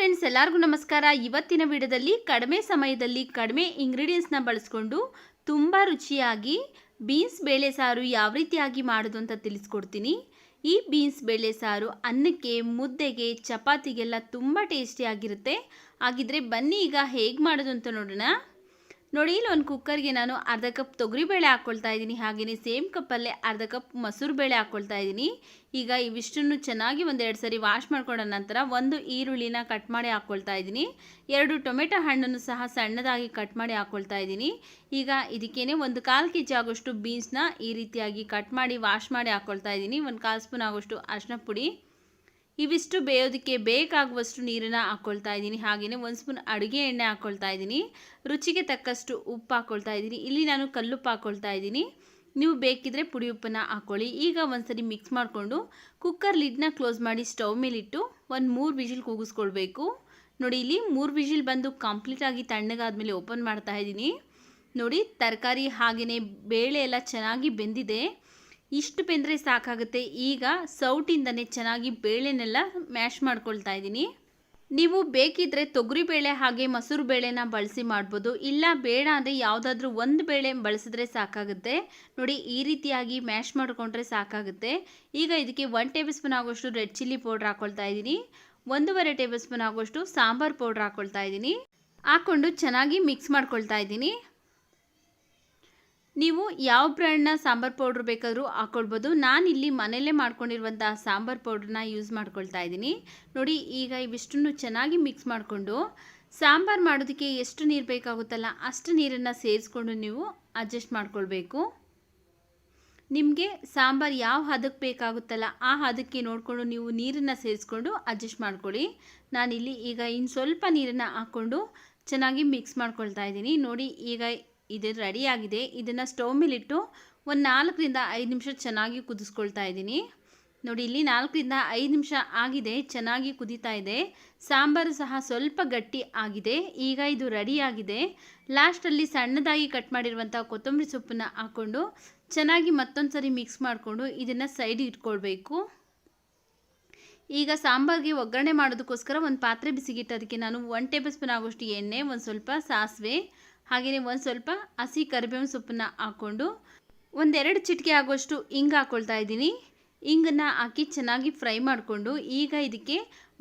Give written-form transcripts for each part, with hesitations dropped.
Friends, ಎಲ್ಲರಿಗೂ ನಮಸ್ಕಾರ. ಇವತ್ತಿನ ವಿಡಿಯೋದಲ್ಲಿ ಕಡಿಮೆ ಸಮಯದಲ್ಲಿ ಕಡಿಮೆ ಇಂಗ್ರೀಡಿಯೆಂಟ್ಸ್ನ ಬಳಸ್ಕೊಂಡು ತುಂಬ ರುಚಿಯಾಗಿ ಬೀನ್ಸ್ ಬೇಳೆ ಸಾರು ಯಾವ ರೀತಿಯಾಗಿ ಮಾಡೋದು ಅಂತ ತಿಳಿಸ್ಕೊಡ್ತೀನಿ. ಈ ಬೀನ್ಸ್ ಬೇಳೆ ಸಾರು ಅನ್ನಕ್ಕೆ, ಮುದ್ದೆಗೆ, ಚಪಾತಿಗೆಲ್ಲ ತುಂಬ ಟೇಸ್ಟಿಯಾಗಿರುತ್ತೆ. ಹಾಗಿದ್ರೆ ಬನ್ನಿ ಈಗ ಹೇಗೆ ಮಾಡೋದು ಅಂತ ನೋಡೋಣ. ನೋಡಿ, ಇಲ್ಲಿ ಒಂದು ಕುಕ್ಕರ್ಗೆ ನಾನು ಅರ್ಧ ಕಪ್ ತೊಗರಿಬೇಳೆ ಹಾಕ್ಕೊಳ್ತಾ ಇದ್ದೀನಿ. ಹಾಗೆಯೇ ಸೇಮ್ ಕಪ್ಪಲ್ಲೇ ಅರ್ಧ ಕಪ್ ಮೊಸರು ಬೇಳೆ ಹಾಕ್ಕೊಳ್ತಾ ಇದ್ದೀನಿ. ಈಗ ಇವಿಷ್ಟನ್ನು ಚೆನ್ನಾಗಿ ಒಂದೆರಡು ಸರಿ ವಾಶ್ ಮಾಡ್ಕೊಂಡ ನಂತರ ಒಂದು ಈರುಳ್ಳಿನ ಕಟ್ ಮಾಡಿ ಹಾಕ್ಕೊಳ್ತಾ ಇದ್ದೀನಿ. 2 ಟೊಮೆಟೊ ಹಣ್ಣನ್ನು ಸಹ ಸಣ್ಣದಾಗಿ ಕಟ್ ಮಾಡಿ ಹಾಕ್ಕೊಳ್ತಾ ಇದ್ದೀನಿ. ಈಗ ಇದಕ್ಕೇನೆ 1/4 kg ಆಗೋಷ್ಟು ಬೀನ್ಸ್ನ ಈ ರೀತಿಯಾಗಿ ಕಟ್ ಮಾಡಿ ವಾಶ್ ಮಾಡಿ ಹಾಕ್ಕೊಳ್ತಾ ಇದ್ದೀನಿ. 1/4 ಸ್ಪೂನ್ ಆಗೋಷ್ಟು ಅರಿಶಿನ ಪುಡಿ, ಇವಿಷ್ಟು ಬೇಯೋದಕ್ಕೆ ಬೇಕಾಗುವಷ್ಟು ನೀರನ್ನು ಹಾಕ್ಕೊಳ್ತಾ ಇದ್ದೀನಿ. ಹಾಗೆಯೇ 1 ಸ್ಪೂನ್ ಅಡುಗೆ ಎಣ್ಣೆ ಹಾಕ್ಕೊಳ್ತಾ ಇದ್ದೀನಿ. ರುಚಿಗೆ ತಕ್ಕಷ್ಟು ಉಪ್ಪು ಹಾಕ್ಕೊಳ್ತಾ ಇದ್ದೀನಿ. ಇಲ್ಲಿ ನಾನು ಕಲ್ಲುಪ್ಪು ಹಾಕ್ಕೊಳ್ತಾ ಇದ್ದೀನಿ, ನೀವು ಬೇಕಿದ್ರೆ ಪುಡಿ ಉಪ್ಪನ್ನು ಹಾಕ್ಕೊಳ್ಳಿ. ಈಗ ಒಂದ್ಸರಿ ಮಿಕ್ಸ್ ಮಾಡಿಕೊಂಡು ಕುಕ್ಕರ್ ಲಿಡ್ನ ಕ್ಲೋಸ್ ಮಾಡಿ ಸ್ಟವ್ ಮೇಲಿಟ್ಟು 3 ವಿಜಿಲ್ ಕೂಗಿಸ್ಕೊಳ್ಬೇಕು. ನೋಡಿ, ಇಲ್ಲಿ 3 ವಿಜಿಲ್ ಬಂದು ಕಂಪ್ಲೀಟಾಗಿ ತಣ್ಣಗಾದ್ಮೇಲೆ ಓಪನ್ ಮಾಡ್ತಾ ಇದ್ದೀನಿ. ನೋಡಿ, ತರಕಾರಿ ಹಾಗೆಯೇ ಬೇಳೆ ಎಲ್ಲ ಚೆನ್ನಾಗಿ ಬೆಂದಿದೆ. ಇಷ್ಟು ಬೆಂದರೆ ಸಾಕಾಗುತ್ತೆ. ಈಗ ಸೌಟಿಂದನೇ ಚೆನ್ನಾಗಿ ಬೇಳೆನೆಲ್ಲ ಮ್ಯಾಶ್ ಮಾಡ್ಕೊಳ್ತಾ ಇದ್ದೀನಿ. ನೀವು ಬೇಕಿದ್ರೆ ತೊಗರಿಬೇಳೆ ಹಾಗೆ ಮೊಸರು ಬೇಳೆನ ಬಳಸಿ ಮಾಡ್ಬೋದು. ಇಲ್ಲ ಬೇಡ ಅಂದರೆ ಯಾವುದಾದ್ರೂ ಒಂದು ಬೇಳೆ ಬಳಸಿದ್ರೆ ಸಾಕಾಗುತ್ತೆ. ನೋಡಿ, ಈ ರೀತಿಯಾಗಿ ಮ್ಯಾಶ್ ಮಾಡಿಕೊಂಡ್ರೆ ಸಾಕಾಗುತ್ತೆ. ಈಗ ಇದಕ್ಕೆ 1 ಟೇಬಲ್ ಸ್ಪೂನ್ ಆಗೋಷ್ಟು ರೆಡ್ ಚಿಲ್ಲಿ ಪೌಡ್ರ್ ಹಾಕ್ಕೊಳ್ತಾ ಇದ್ದೀನಿ. 1.5 ಟೇಬಲ್ ಸ್ಪೂನ್ ಆಗೋಷ್ಟು ಸಾಂಬಾರು ಪೌಡ್ರ್ ಹಾಕ್ಕೊಳ್ತಾ ಇದ್ದೀನಿ. ಹಾಕ್ಕೊಂಡು ಚೆನ್ನಾಗಿ ಮಿಕ್ಸ್ ಮಾಡ್ಕೊಳ್ತಾ ಇದ್ದೀನಿ. ನೀವು ಯಾವ ಬ್ರ್ಯಾಂಡ್ನ ಸಾಂಬಾರು ಪೌಡ್ರ್ ಬೇಕಾದರೂ ಹಾಕ್ಕೊಳ್ಬೋದು. ನಾನಿಲ್ಲಿ ಮನೆಯಲ್ಲೇ ಮಾಡ್ಕೊಂಡಿರುವಂತಹ ಸಾಂಬಾರು ಪೌಡ್ರನ್ನ ಯೂಸ್ ಮಾಡ್ಕೊಳ್ತಾ ಇದ್ದೀನಿ. ನೋಡಿ, ಈಗ ಇವಿಷ್ಟನ್ನು ಚೆನ್ನಾಗಿ ಮಿಕ್ಸ್ ಮಾಡಿಕೊಂಡು ಸಾಂಬಾರು ಮಾಡೋದಕ್ಕೆ ಎಷ್ಟು ನೀರು ಬೇಕಾಗುತ್ತಲ್ಲ ಅಷ್ಟು ನೀರನ್ನು ಸೇರಿಸ್ಕೊಂಡು ನೀವು ಅಡ್ಜಸ್ಟ್ ಮಾಡ್ಕೊಳ್ಬೇಕು. ನಿಮಗೆ ಸಾಂಬಾರು ಯಾವ ಹದಕ್ಕೆ ಬೇಕಾಗುತ್ತಲ್ಲ ಆ ಹದಕ್ಕೆ ನೋಡಿಕೊಂಡು ನೀವು ನೀರನ್ನು ಸೇರಿಸ್ಕೊಂಡು ಅಡ್ಜಸ್ಟ್ ಮಾಡ್ಕೊಳ್ಳಿ. ನಾನಿಲ್ಲಿ ಈಗ ಇನ್ನು ಸ್ವಲ್ಪ ನೀರನ್ನು ಹಾಕ್ಕೊಂಡು ಚೆನ್ನಾಗಿ ಮಿಕ್ಸ್ ಮಾಡ್ಕೊಳ್ತಾ ಇದ್ದೀನಿ. ನೋಡಿ, ಈಗ ಇದು ರೆಡಿಯಾಗಿದೆ. ಇದನ್ನು ಸ್ಟವ್ ಮೇಲಿಟ್ಟು ಒಂದು 4 ರಿಂದ 5 ನಿಮಿಷ ಚೆನ್ನಾಗಿ ಕುದಿಸ್ಕೊಳ್ತಾ ಇದ್ದೀನಿ. ನೋಡಿ, ಇಲ್ಲಿ 4 ರಿಂದ 5 ನಿಮಿಷ ಆಗಿದೆ, ಚೆನ್ನಾಗಿ ಕುದೀತಾ ಇದೆ. ಸಾಂಬಾರು ಸಹ ಸ್ವಲ್ಪ ಗಟ್ಟಿ ಆಗಿದೆ. ಈಗ ಇದು ರೆಡಿಯಾಗಿದೆ. ಲಾಸ್ಟಲ್ಲಿ ಸಣ್ಣದಾಗಿ ಕಟ್ ಮಾಡಿರುವಂಥ ಕೊತ್ತಂಬರಿ ಸೊಪ್ಪನ್ನು ಹಾಕ್ಕೊಂಡು ಚೆನ್ನಾಗಿ ಮತ್ತೊಂದು ಸರಿ ಮಿಕ್ಸ್ ಮಾಡಿಕೊಂಡು ಇದನ್ನು ಸೈಡಿಗೆ ಇಟ್ಕೊಳ್ಬೇಕು. ಈಗ ಸಾಂಬಾರಿಗೆ ಒಗ್ಗರಣೆ ಮಾಡೋದಕ್ಕೋಸ್ಕರ ಒಂದು ಪಾತ್ರೆ ಬಿಸಿಗಿಟ್ಟು ಅದಕ್ಕೆ ನಾನು 1 ಟೇಬಲ್ ಸ್ಪೂನ್ ಆಗೋಷ್ಟು ಎಣ್ಣೆ, ಒಂದು ಸ್ವಲ್ಪ ಸಾಸಿವೆ, ಹಾಗೆಯೇ ಒಂದು ಸ್ವಲ್ಪ ಹಸಿ ಕರಿಬೇವಿನ ಸೊಪ್ಪನ್ನು ಹಾಕ್ಕೊಂಡು 1-2 ಚಿಟಿಕೆ ಆಗುವಷ್ಟು ಹಿಂಗೆ ಹಾಕ್ಕೊಳ್ತಾ ಇದ್ದೀನಿ. ಹಿಂಗನ್ನು ಹಾಕಿ ಚೆನ್ನಾಗಿ ಫ್ರೈ ಮಾಡಿಕೊಂಡು ಈಗ ಇದಕ್ಕೆ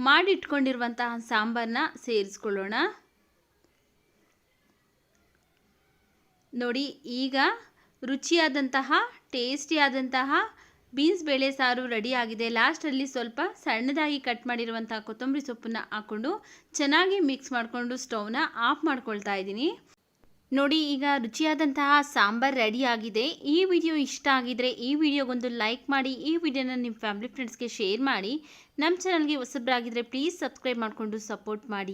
ಮಾಡಿಟ್ಕೊಂಡಿರುವಂತಹ ಸಾಂಬಾರನ್ನ ಸೇರಿಸ್ಕೊಳ್ಳೋಣ. ನೋಡಿ, ಈಗ ರುಚಿಯಾದಂತಹ ಟೇಸ್ಟಿಯಾದಂತಹ ಬೀನ್ಸ್ ಬೇಳೆ ಸಾರು ರೆಡಿಯಾಗಿದೆ. ಲಾಸ್ಟಲ್ಲಿ ಸ್ವಲ್ಪ ಸಣ್ಣದಾಗಿ ಕಟ್ ಮಾಡಿರುವಂತಹ ಕೊತ್ತಂಬರಿ ಸೊಪ್ಪನ್ನು ಹಾಕ್ಕೊಂಡು ಚೆನ್ನಾಗಿ ಮಿಕ್ಸ್ ಮಾಡಿಕೊಂಡು ಸ್ಟವ್ನ ಆಫ್ ಮಾಡ್ಕೊಳ್ತಾ ಇದ್ದೀನಿ. ನೋಡಿ, ಈಗ ರುಚಿಯಾದಂತಹ ಸಾಂಬಾರು ರೆಡಿಯಾಗಿದೆ. ಈ ವಿಡಿಯೋ ಇಷ್ಟ ಆಗಿದ್ರೆ ಈ ವಿಡಿಯೋಗೊಂದು ಲೈಕ್ ಮಾಡಿ, ಈ ವಿಡಿಯೋನ ನಿಮ್ಮ ಫ್ಯಾಮಿಲಿ ಫ್ರೆಂಡ್ಸ್ಗೆ ಶೇರ್ ಮಾಡಿ. ನಮ್ಮ ಚಾನಲ್ಗೆ ಹೊಸಬರಾಗಿದ್ದರೆ ಪ್ಲೀಸ್ ಸಬ್ಸ್ಕ್ರೈಬ್ ಮಾಡಿಕೊಂಡು ಸಪೋರ್ಟ್ ಮಾಡಿ.